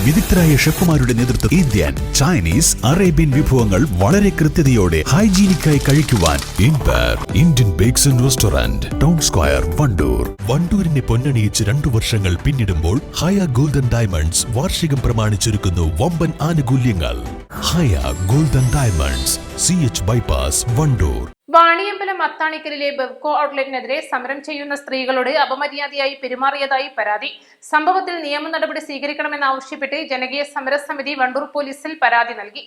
വിദഗ്ധരായ ഷെഫുമാരുടെ നേതൃത്വം Indian, Chinese, Arabian വിഭവങ്ങൾ വളരെ കൃത്യതയോടെ ഹൈജീനിക്കായി കഴിക്കുവാൻ Indian Bakes and Restaurant, Town Square, Wandoor. വണ്ടൂരിനെ പൊന്നണിയിച്ച് 2 വർഷങ്ങൾ പിന്നിടുമ്പോൾ ഹയ ഗോൾഡൻ ഡയമണ്ട്സ് വാർഷികം പ്രമാണിച്ചൊരുക്കുന്നു വമ്പൻ ആനുകൂല്യങ്ങൾ. Haya Golden Diamonds, CH bypass, Wandoor. Vaniyambalam അത്താണിക്കലിലെ ബെവ്കോ ഔട്ട്ലെറ്റിനെതിരെ സമരം ചെയ്യുന്ന സ്ത്രീകളോട് അപമര്യാദയായി പെരുമാറിയതായി പരാതി. സംഭവത്തിൽ നിയമ നടപടി സ്വീകരിക്കണമെന്നാവശ്യപ്പെട്ട് ജനകീയ സമരസമിതി വണ്ടൂർ പോലീസിൽ പരാതി നൽകി.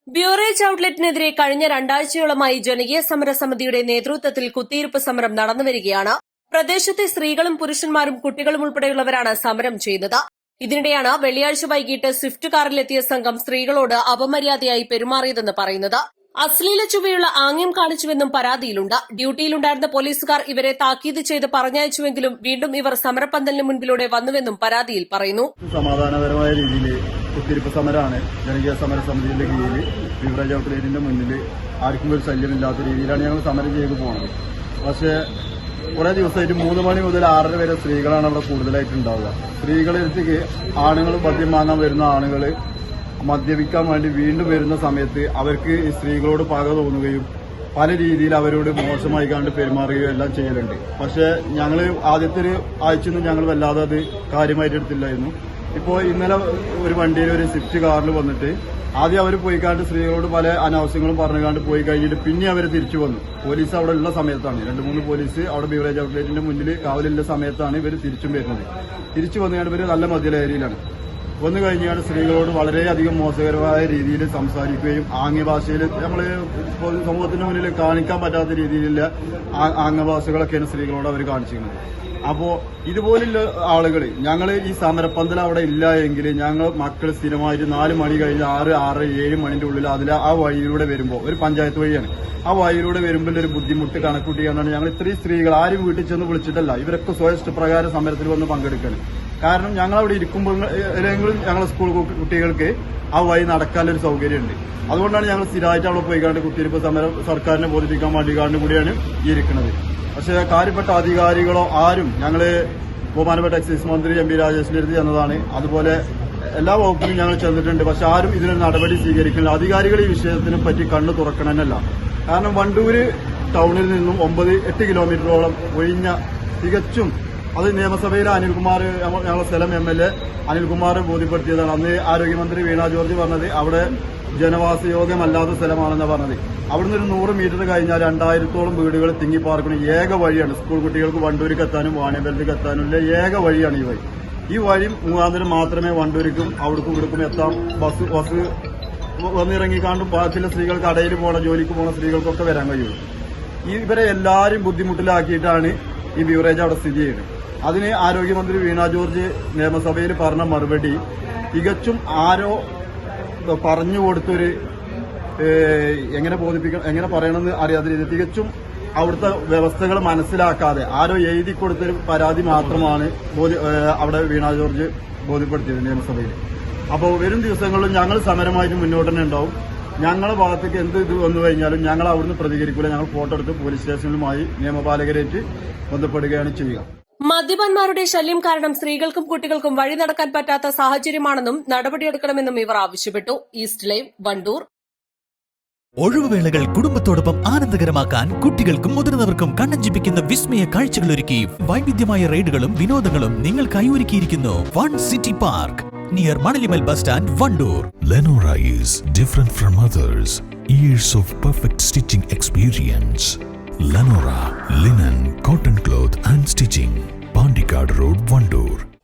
ബ്യൂറേജ് ഔട്ട്ലെറ്റിനെതിരെ കഴിഞ്ഞ 2 ആഴ്ചയോളമായി ജനകീയ സമരസമിതിയുടെ നേതൃത്വത്തിൽ കുത്തിയിരിപ്പ് സമരം നടന്നുവരികയാണ്. പ്രദേശത്തെ സ്ത്രീകളും പുരുഷന്മാരും കുട്ടികളും ഉൾപ്പെടെയുള്ളവരാണ് സമരം ചെയ്യുന്നത്. ഇതിനിടെയാണ് വെള്ളിയാഴ്ച വൈകിട്ട് സ്വിഫ്റ്റ് കാറിലെത്തിയ സംഘം സ്ത്രീകളോട് അപമര്യാദയായി പെരുമാറിയതെന്ന് പറയുന്നത്. അശ്ലീല ചുവയുള്ള ആംഗ്യം കാണിച്ചുവെന്നും പരാതിയിലുണ്ട്. ഡ്യൂട്ടിയിലുണ്ടായിരുന്ന പോലീസുകാർ ഇവരെ താക്കീത് ചെയ്ത് പറഞ്ഞയച്ചുവെങ്കിലും വീണ്ടും ഇവർ സമരപ്പന്തലിന് മുൻപിലൂടെ വന്നുവെന്നും പരാതിയിൽ പറയുന്നു. സമാധാനപരമായ രീതിയിൽ കുത്തിരിപ്പ് സമരമാണ് ജനകീയ സമരസമിതിയുടെ കീഴിൽ ബിവറേജ് ഔട്ട്ലെറ്റിന്റെ മുന്നിൽ ആർക്കും ഒരു ശല്യമില്ലാത്ത രീതിയിലാണ് ഞങ്ങൾ സമരം ചെയ്തു പോകുന്നത്. പക്ഷേ കുറേ ദിവസമായിട്ട് 3 മണി മുതൽ 6:30 വരെ സ്ത്രീകളാണ് അവിടെ കൂടുതലായിട്ട് ഉണ്ടാവുക. സ്ത്രീകളെടുത്തേക്ക് ആണുങ്ങൾ മദ്യം വാങ്ങാൻ വരുന്ന ആണുങ്ങൾ മദ്യപിക്കാൻ വേണ്ടി വീണ്ടും വരുന്ന സമയത്ത് അവർക്ക് ഈ സ്ത്രീകളോട് പക തോന്നുകയും പല രീതിയിൽ അവരോട് മോശമായി കണ്ട് പെരുമാറുകയും എല്ലാം ചെയ്യലുണ്ട്. പക്ഷേ ഞങ്ങൾ ആദ്യത്തെ ഒരു ആഴ്ചയൊന്നും ഞങ്ങൾ വല്ലാതെ അത് കാര്യമായിട്ട് എടുത്തില്ലായിരുന്നു. ഇപ്പോൾ ഇന്നലെ ഒരു വണ്ടിയിൽ ഒരു സ്വിഫ്റ്റ് കാറിൽ വന്നിട്ട് ആദ്യം അവർ പോയിക്കാണ്ട് സ്ത്രീകളോട് പല അനാവശ്യങ്ങളും പറഞ്ഞുകാണ്ട് പോയി കഴിഞ്ഞിട്ട് പിന്നെ അവർ തിരിച്ചു വന്നു. പോലീസ് അവിടെ ഉള്ള സമയത്താണ് 2-3 പോലീസ് അവിടെ ബിവറേജ് ഔട്ട്ലെറ്റിന്റെ മുന്നിൽ കാവലുള്ള സമയത്താണ് ഇവർ തിരിച്ചും വരുന്നത്. തിരിച്ചു വന്നുകൊണ്ട് ഇവർ നല്ല മദ്യലഹരിയിലാണ് വന്നു കഴിഞ്ഞാൽ സ്ത്രീകളോട് വളരെയധികം മോശകരമായ രീതിയിൽ സംസാരിക്കുകയും ആംഗ്യഭാഷയിൽ നമ്മൾ സമൂഹത്തിന് മുന്നിൽ കാണിക്കാൻ പറ്റാത്ത രീതിയിലുള്ള ആംഗ്യഭാഷകളൊക്കെയാണ് സ്ത്രീകളോട് അവർ കാണിച്ചിരുന്നത്. അപ്പോൾ ഇതുപോലുള്ള ആളുകൾ ഞങ്ങൾ ഈ സമരപ്പന്തൽ അവിടെ ഇല്ല എങ്കിൽ ഞങ്ങൾ മക്കൾ സ്ഥിരമായിട്ട് 4 മണി കഴിഞ്ഞ് 6, 7 മണിന്റെ ഉള്ളിൽ ആ വഴിയിലൂടെ വരുമ്പോൾ ഒരു പഞ്ചായത്ത് വഴിയാണ് ആ വഴിയിലൂടെ വരുമ്പോൾ ഒരു ബുദ്ധിമുട്ട് കണക്കൂട്ടിയാണ് ഞങ്ങൾ ഇത്രയും സ്ത്രീകൾ ആരും വീട്ടിൽ ചെന്ന് വിളിച്ചിട്ടല്ല, ഇവരൊക്കെ സ്വയഷ്ടപ്രകാരം സമരത്തിൽ വന്ന് പങ്കെടുക്കണം. കാരണം ഞങ്ങളവിടെ ഇരിക്കുമ്പോൾ ഞങ്ങളെ സ്കൂൾ കുട്ടികൾക്ക് ആ വഴി നടക്കാനൊരു സൗകര്യമുണ്ട്. അതുകൊണ്ടാണ് ഞങ്ങൾ സ്ഥിരമായിട്ട് അവിടെ പോയിക്കാണ്ട് കുത്തിയിരിപ്പ് സമരം സർക്കാരിനെ ബോധിപ്പിക്കാൻ വേണ്ടിക്കാണ്ട് കൂടിയാണ് ഈ ഇരിക്കുന്നത്. പക്ഷേ കാര്യപ്പെട്ട അധികാരികളോ ആരും ഞങ്ങൾ ബഹുമാനപ്പെട്ട എക്സൈസ് മന്ത്രി MP രാജേഷിന്റെ അടുത്ത് ചെന്നതാണ്. അതുപോലെ എല്ലാ വകുപ്പിലും ഞങ്ങൾ ചെന്നിട്ടുണ്ട്. പക്ഷെ ആരും ഇതിനൊരു നടപടി സ്വീകരിക്കുന്നില്ല. അധികാരികൾ ഈ വിഷയത്തിനെ പറ്റി കണ്ണു തുറക്കണമെന്നല്ല. കാരണം വണ്ടൂര് ടൗണിൽ നിന്നും 8 കിലോമീറ്ററോളം ഒഴിഞ്ഞ തികച്ചും അത് നിയമസഭയിൽ അനിൽകുമാർ ഞങ്ങളുടെ സ്ഥലം MLA അനിൽകുമാർ ബോധ്യപ്പെടുത്തിയതാണ്. അന്ന് ആരോഗ്യമന്ത്രി വീണ ജോർജ് പറഞ്ഞത് അവിടെ ജനവാസയോഗ്യമല്ലാത്ത സ്ഥലമാണെന്നാണ് പറഞ്ഞത്. അവിടുന്ന് ഒരു 100 മീറ്റർ കഴിഞ്ഞാൽ 2000-ഓളം വീടുകൾ തിങ്ങിപ്പാർക്കുന്ന ഏക വഴിയാണ്. സ്കൂൾ കുട്ടികൾക്ക് വണ്ടൂരിക്ക് എത്താനും വാണിയമ്പലത്തേക്ക് എത്താനും ഏക വഴിയാണ് ഈ വഴി. ഈ വഴി മുഖാന്തരം മാത്രമേ വണ്ടൂരിക്കും അവിടേക്കും ഇവിടേക്കും എത്താം. ബസ് വന്നിറങ്ങിക്കാണ്ടും ബാക്കിയുള്ള സ്ത്രീകൾ കടയിൽ പോകണ ജോലിക്ക് പോണ സ്ത്രീകൾക്കൊക്കെ വരാൻ കഴിയുള്ളൂ. ഇവരെ എല്ലാവരും ബുദ്ധിമുട്ടിലാക്കിയിട്ടാണ് ഈ ബിവറേജ് അവിടെ സ്ഥിതി ചെയ്യുന്നത്. അതിന് ആരോഗ്യമന്ത്രി വീണ ജോർജ് നിയമസഭയിൽ പറഞ്ഞ മറുപടി തികച്ചും ആരോ പറഞ്ഞു കൊടുത്തൊരു എങ്ങനെ പറയണമെന്ന് അറിയാത്ത രീതി തികച്ചും അവിടുത്തെ വ്യവസ്ഥകൾ മനസ്സിലാക്കാതെ ആരോ എഴുതി കൊടുത്തൊരു പരാതി മാത്രമാണ് അവിടെ വീണ ജോർജ് ബോധ്യപ്പെടുത്തിയത് നിയമസഭയിൽ. അപ്പോൾ വരും ദിവസങ്ങളിലും ഞങ്ങൾ സമരമായിട്ട് മുന്നോട്ട് തന്നെ ഉണ്ടാവും. ഞങ്ങളുടെ ഭാഗത്തേക്ക് എന്ത് ഇത് വന്നു കഴിഞ്ഞാലും ഞങ്ങൾ അവിടുന്ന് പ്രതികരിക്കില്ല. ഞങ്ങൾ ഫോട്ടോ എടുത്ത് പോലീസ് സ്റ്റേഷനിലുമായി നിയമപാലകരേറ്റ് ബന്ധപ്പെടുകയാണ് ചെയ്യുക. മദ്യപന്മാരുടെ ശല്യം കാരണം സ്ത്രീകൾക്കും കുട്ടികൾക്കും വഴി നടക്കാൻ പറ്റാത്ത സാഹചര്യമാണെന്നും നടപടിയെടുക്കണമെന്നും ഇവർ ആവശ്യപ്പെട്ടു. East live, Wandoor. ഒഴിവുവേളകൾ കുടുംബത്തോടൊപ്പം ആനന്ദകരമാക്കാൻ കുട്ടികൾക്കും മുതിർന്നവർക്കും കണ്ണഞ്ചിപ്പിക്കുന്ന വിസ്മയ കാഴ്ചകളൊരുക്കി വൈവിധ്യമായ റൈഡുകളും വിനോദങ്ങളും നിങ്ങൾക്കായി ഒരുക്കിയിരിക്കുന്നു One City Park near Manalimal bus stand, Wandoor. Lenora is different from others. Years of perfect stitching experience. Lenora linen, cotton